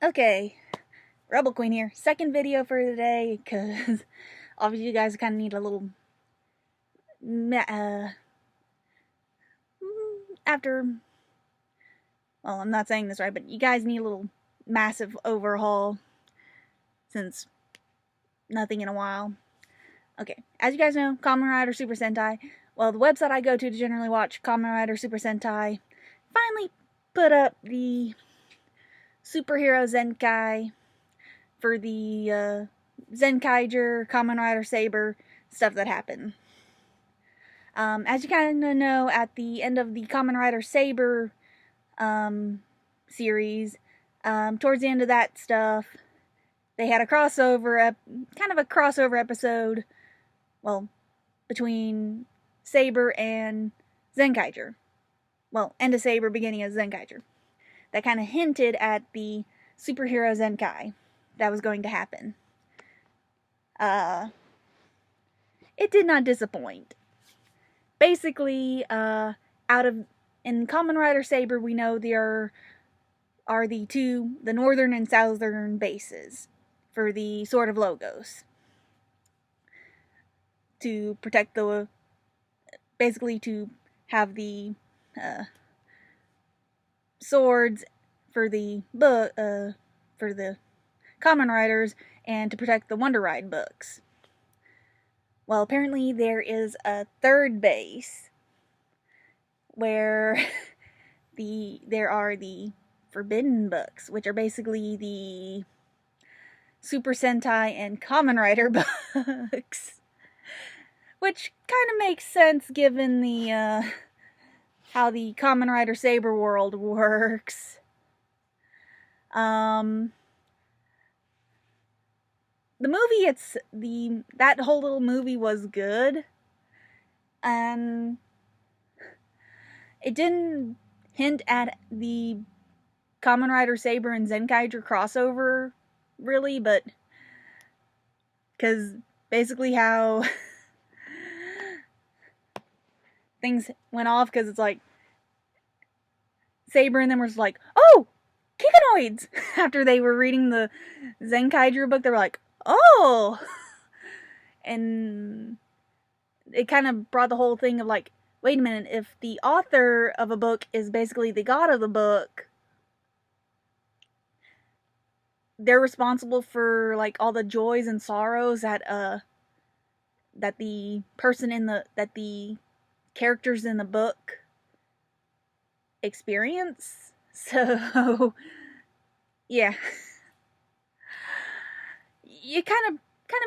Okay, RebelQueen here. Second video for today, because obviously you guys kind of need a little, after, well, I'm not saying this right, but you guys need a little massive overhaul, since nothing in a while. Okay, as you guys know, Kamen Rider Super Sentai, well, the website I go to generally watch Kamen Rider Super Sentai, finally put up the Super Hero Senkai for the Zenkaiger, Kamen Rider Saber stuff that happened. As you kind of know, at the end of the Kamen Rider Saber series, towards the end of that stuff, they had a crossover, kind of a crossover episode, well, between Saber and Zenkaiger. Well, end of Saber, beginning of Zenkaiger. That kind of hinted at the Super Hero Senkai that was going to happen. It did not disappoint. Basically, in Kamen Rider Saber, we know there are the northern and southern bases for the Sword of Logos. To protect basically to have the swords for the Kamen Riders, and to protect the Wonder Ride books. Well, apparently there is a third base where there are the Forbidden books, which are basically the Super Sentai and Kamen Rider books. Which kind of makes sense given the how the Kamen Rider Saber world works. The movie, that whole little movie was good, and it didn't hint at the Kamen Rider Saber and Zenkaiger crossover, really, but, because basically how things went off, because it's like, Saber and them was like, oh, Kikanoids! After they were reading the Zenkaiger book, they were like, oh! And it kind of brought the whole thing of like, wait a minute, if the author of a book is basically the god of the book, they're responsible for like all the joys and sorrows that the characters in the book experience. So yeah. It kind of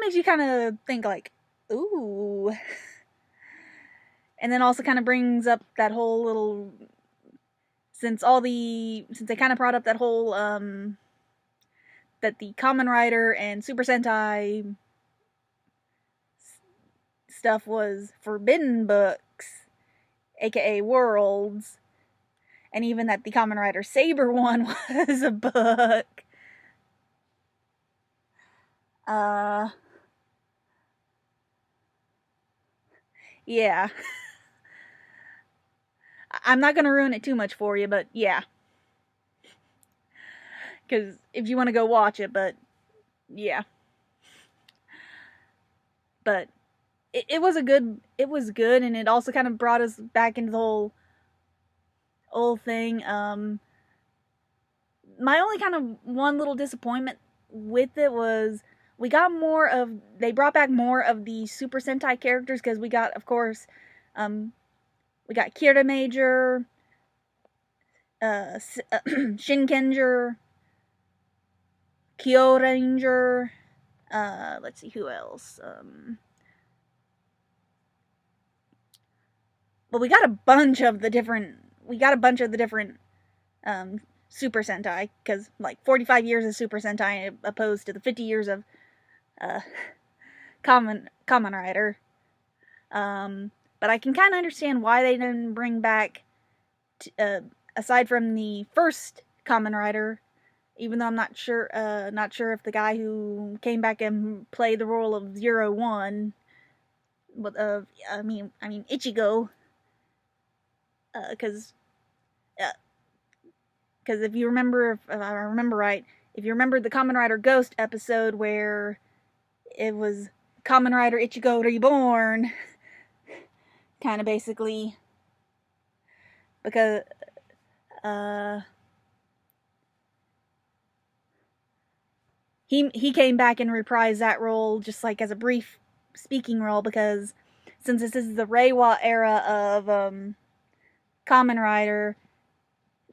makes you kind of think like, ooh. And then also kind of brings up that whole little, since they kind of brought up that whole that the Kamen Rider and Super Sentai stuff was Forbidden books, aka worlds, and even that the Kamen Rider Saber one was a book. Yeah. I'm not gonna ruin it too much for you, but yeah. Because if you want to go watch it, but yeah. But it was good, and it also kind of brought us back into the whole thing. My only kind of one little disappointment with it was they brought back more of the Super Sentai characters, because we got, of course, we got Kira Major, Shinkenger, Kyo Ranger, let's see, who else? Well, we got a bunch of the different Super Sentai, because, like, 45 years of Super Sentai opposed to the 50 years of Kamen Rider. But I can kind of understand why they didn't bring back, aside from the first Kamen Rider, even though I'm not sure if the guy who came back and played the role of 01, I mean Ichigo, because if I remember right, if you remember the Kamen Rider Ghost episode where it was Kamen Rider Ichigo Reborn, kind of basically, because he came back and reprised that role just like as a brief speaking role, because since this is the Reiwa era of Kamen Rider,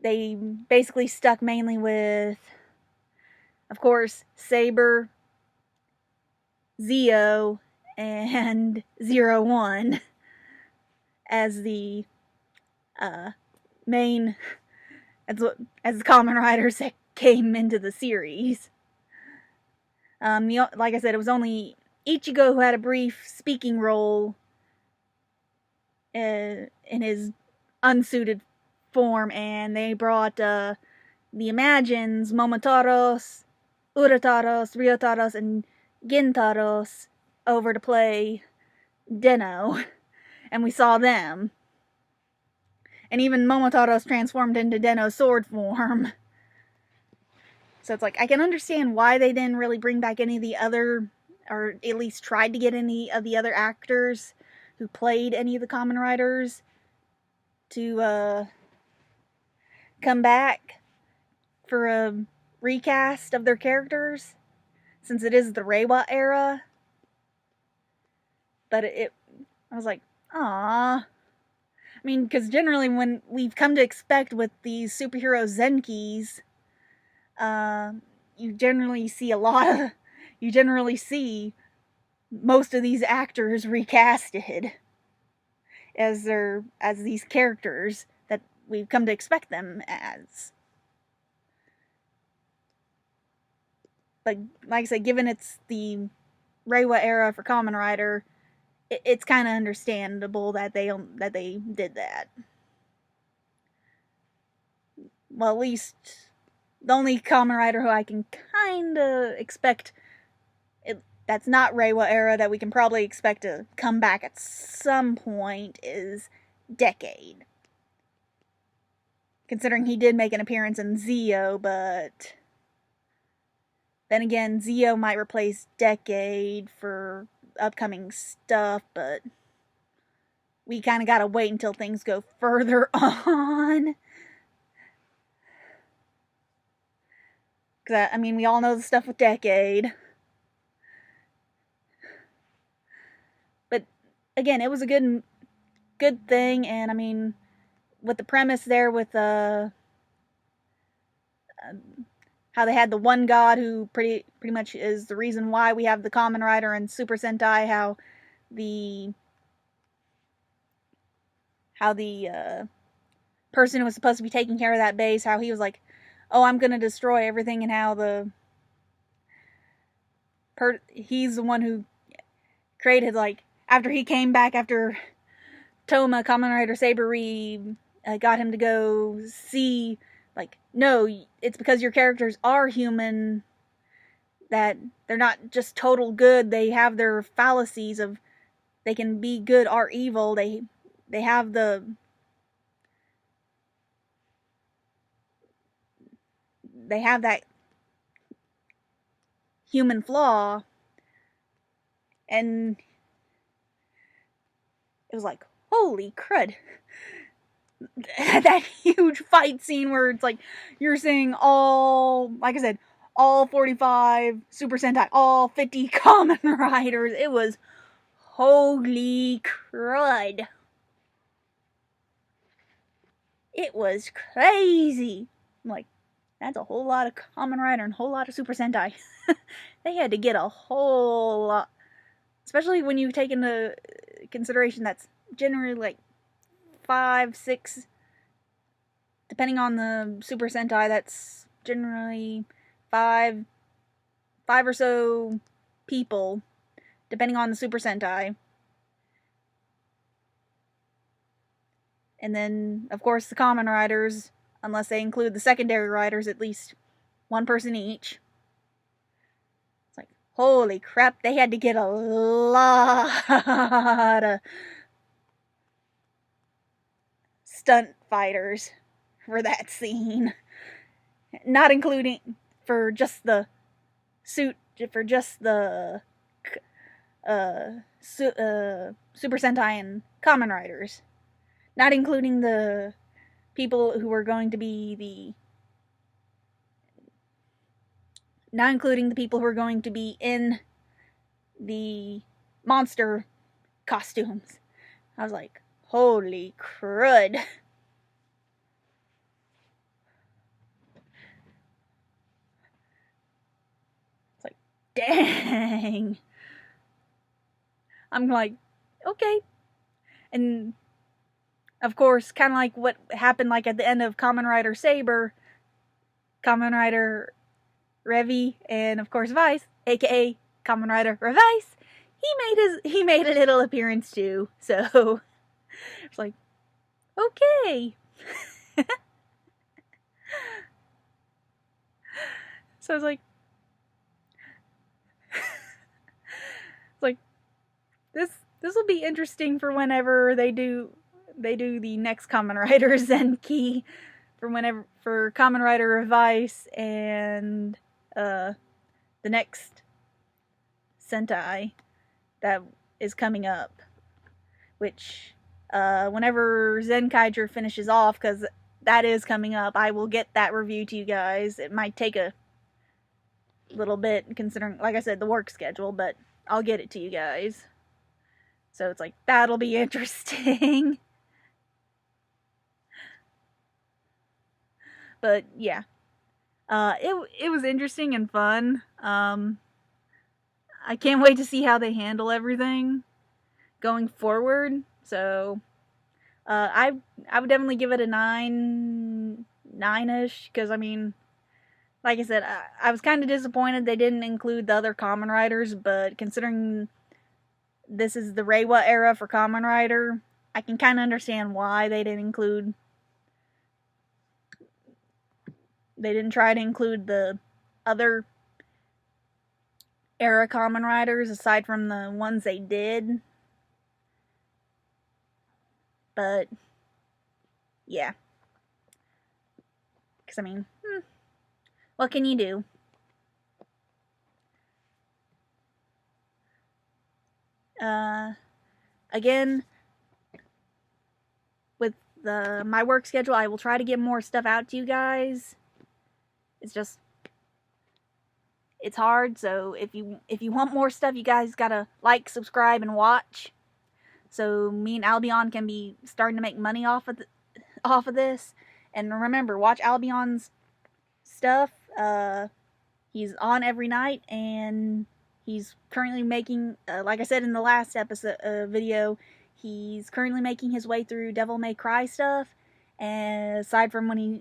they basically stuck mainly with, of course, Saber, Zeo, and 01 as the main, as the Kamen Riders that came into the series. Like I said, it was only Ichigo who had a brief speaking role in his unsuited form, and they brought the Imagines, Momotaros, Urataros, Ryotaros, and Gintaros over to play Den-O, and we saw them. And even Momotaros transformed into Den-O's sword form. So it's like, I can understand why they didn't really bring back any of the other, or at least tried to get any of the other actors who played any of the Kamen Riders to come back for a recast of their characters, since it is the Reiwa era. But I was like, aww. I mean, because generally when we've come to expect with these superhero Zenkis, you generally see most of these actors recasted as these characters that we've come to expect them as. Like I said, given it's the Reiwa era for Kamen Rider, it's kind of understandable that they did that. Well, at least the only Kamen Rider who I can kind of expect that's not Reiwa era that we can probably expect to come back at some point is Decade. Considering he did make an appearance in Zeo, but then again, Zeo might replace Decade for upcoming stuff, but we kind of gotta wait until things go further on. Because, I mean, we all know the stuff with Decade. But, again, it was a good thing, and, I mean, with the premise there with how they had the one god who pretty much is the reason why we have the Kamen Rider and Super Sentai, how the person who was supposed to be taking care of that base, how he was like, oh, I'm gonna destroy everything, and how he's the one who created, like, after he came back after Toma, Kamen Rider Saber got him to go see, like, no, it's because your characters are human, that they're not just total good, they have their fallacies of, they can be good or evil, they have that human flaw. And it was like, holy crud. That huge fight scene where it's like, you're seeing like I said, all 45 Super Sentai, all 50 Kamen Riders. It was holy crud. It was crazy. I'm like, that's a whole lot of Kamen Rider and a whole lot of Super Sentai. They had to get a whole lot. Especially when you take into consideration that's generally like 5, 6, depending on the Super Sentai, that's generally 5 or so people, depending on the Super Sentai. And then, of course, the Kamen Riders, unless they include the secondary riders, at least one person each. It's like, holy crap, they had to get a lot of stunt fighters for that scene. Not including, for just the suit, for just the Super Sentai and Kamen Riders, not including the people who are going to be in the monster costumes. I was like, holy crud. It's like, dang. I'm like, okay. And of course, kind of like what happened like at the end of Kamen Rider Saber, Kamen Rider Revi, and of course Vice, aka Kamen Rider Revice, he made a little appearance too. So it's like, okay. So I was like, it's like, this will be interesting for whenever they do the next Kamen Rider Zenki, for Kamen Rider Revice and the next Sentai that is coming up, which whenever Zenkaiger finishes off, because that is coming up, I will get that review to you guys. It might take a little bit, considering, like I said, the work schedule, but I'll get it to you guys. So it's like, that'll be interesting. But yeah, it was interesting and fun. I can't wait to see how they handle everything going forward. So I would definitely give it a 9-ish, because I mean, like I said, I was kind of disappointed they didn't include the other Kamen Riders, but considering this is the Reiwa era for Kamen Rider, I can kind of understand why they didn't try to include the other era Kamen Riders aside from the ones they did. But yeah, because I mean, what can you do? Again, with my work schedule, I will try to get more stuff out to you guys. It's just, it's hard. So if you want more stuff, you guys gotta like, subscribe, and watch. So me and Albion can be starting to make money off of this. And remember, watch Albion's stuff. He's on every night, and he's currently making, like I said in the last episode video, he's currently making his way through Devil May Cry stuff. And aside from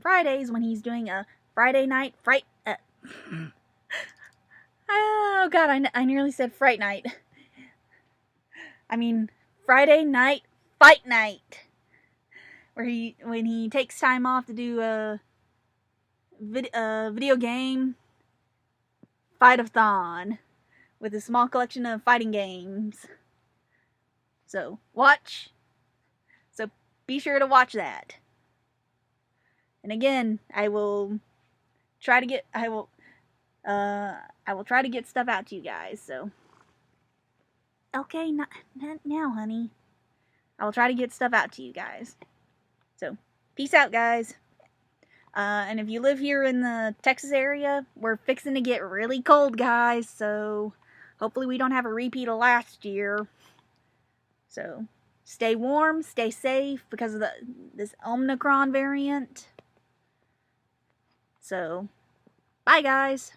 Fridays, when he's doing a Friday night oh god, I nearly said Fright Night. I mean, Friday night fight night, when he takes time off to do a video game fight-a-thon with a small collection of fighting games. So be sure to watch that. And again, I will try to get stuff out to you guys. So okay, not now, honey. I will try to get stuff out to you guys. So peace out, guys. And if you live here in the Texas area, we're fixing to get really cold, guys. So hopefully we don't have a repeat of last year. So stay warm, stay safe because of this Omicron variant. So bye, guys.